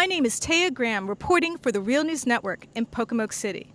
My name is Taya Graham, reporting for the Real News Network in Pocomoke City.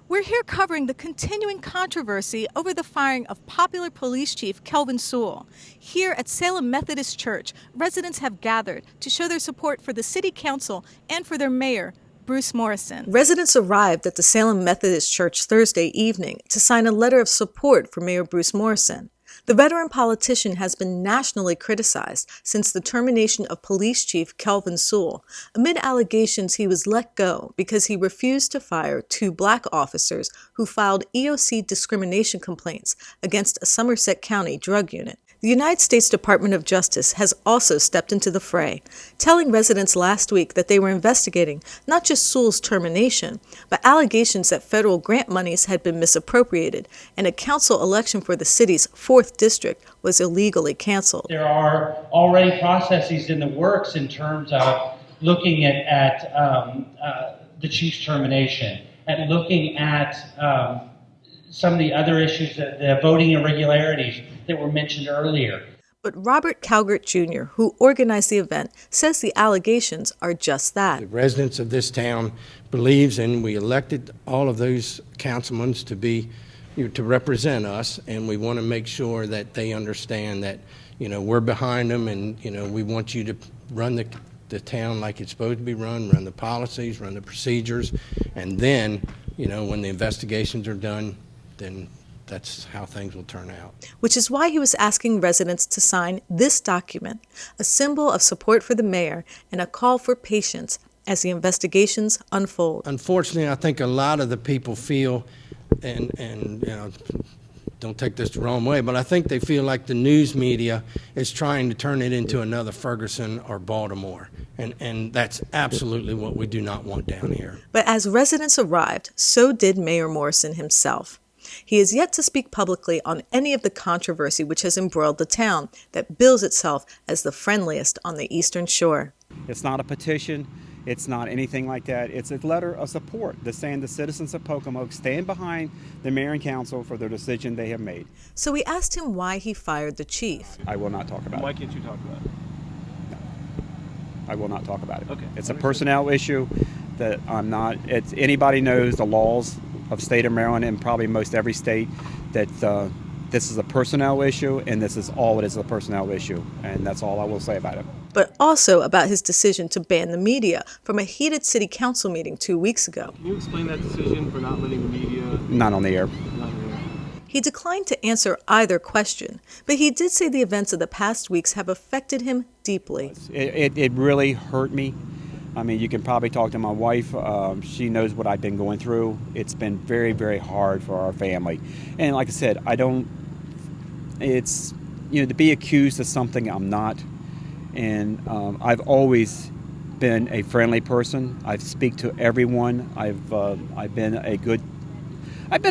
We're here covering the continuing controversy over the firing of popular police chief Kelvin Sewell. Here at Salem Methodist Church, residents have gathered to show their support for the city council and for their mayor, Bruce Morrison. Residents arrived at the Salem Methodist Church Thursday evening to sign a letter of support for Mayor Bruce Morrison. The veteran politician has been nationally criticized since the termination of Police Chief Kelvin Sewell, amid allegations he was let go because he refused to fire 2 black officers who filed EOC discrimination complaints against a Somerset County drug unit. The United States Department of Justice has also stepped into the fray, telling residents last week that they were investigating not just Sewell's termination, but allegations that federal grant monies had been misappropriated and a council election for the city's 4th district was illegally canceled. There are already processes in the works in terms of looking at the chief's termination, and looking at some of the other issues, the voting irregularities that were mentioned earlier. But Robert Calgert Jr., who organized the event, says the allegations are just that. The residents of this town believes, and we elected all of those councilmen to be, to represent us, and we want to make sure that they understand that, we're behind them, and, we want you to run the town like it's supposed to be run the policies, run the procedures, and then, when the investigations are done, then that's how things will turn out. Which is why he was asking residents to sign this document, a symbol of support for the mayor and a call for patience as the investigations unfold. Unfortunately, I think a lot of the people feel, and don't take this the wrong way, but I think they feel like the news media is trying to turn it into another Ferguson or Baltimore. And that's absolutely what we do not want down here. But as residents arrived, so did Mayor Morrison himself. He is yet to speak publicly on any of the controversy which has embroiled the town that bills itself as the friendliest on the Eastern Shore. It's not a petition. It's not anything like that. It's a letter of support that's saying the citizens of Pocomoke stand behind the mayor and council for their decision they have made. So we asked him why he fired the chief. I will not talk about it. Why can't you talk about it? No. I will not talk about it. Okay. It's a personnel issue that I'm not. It's anybody knows the laws of state of Maryland and probably most every state that this is a personnel issue, and this is all it is, a personnel issue, and that's all I will say about it. But also about his decision to ban the media from a heated city council meeting 2 weeks ago. Can you explain that decision for not letting the media? Not on the air. Not on the air. He declined to answer either question, but he did say the events of the past weeks have affected him deeply. It really hurt me. I mean, you can probably talk to my wife. She knows what I've been going through. It's been very, very hard for our family. And like I said, it's, to be accused of something I'm not. And I've always been a friendly person. I speak to everyone. I've been a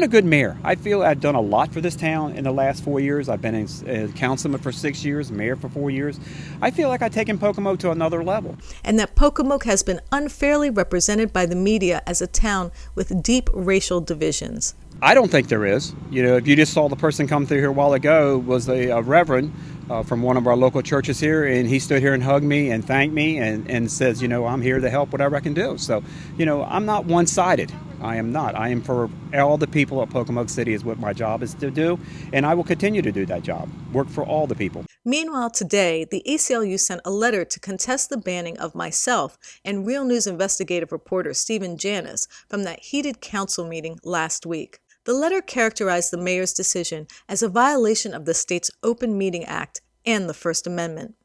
good mayor. I feel I've done a lot for this town in the last 4 years. I've been a councilman for 6 years, mayor for 4 years. I feel like I've taken Pocomoke to another level. And that Pocomoke has been unfairly represented by the media as a town with deep racial divisions. I don't think there is. If you just saw the person come through here a while ago, was a reverend from one of our local churches here, and he stood here and hugged me and thanked me and says, I'm here to help whatever I can do. So, I'm not one-sided. I am not. I am for all the people of Pocomoke City is what my job is to do, and I will continue to do that job, work for all the people. Meanwhile, today, the ACLU sent a letter to contest the banning of myself and Real News investigative reporter Stephen Janis from that heated council meeting last week. The letter characterized the mayor's decision as a violation of the state's Open Meeting Act and the First Amendment.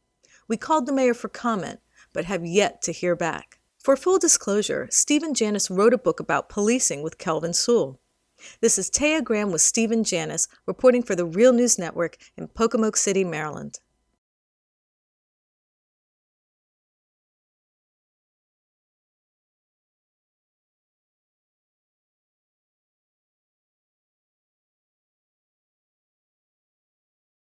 We called the mayor for comment, but have yet to hear back. For full disclosure, Stephen Janis wrote a book about policing with Kelvin Sewell. This is Taya Graham with Stephen Janis, reporting for the Real News Network in Pocomoke City, Maryland.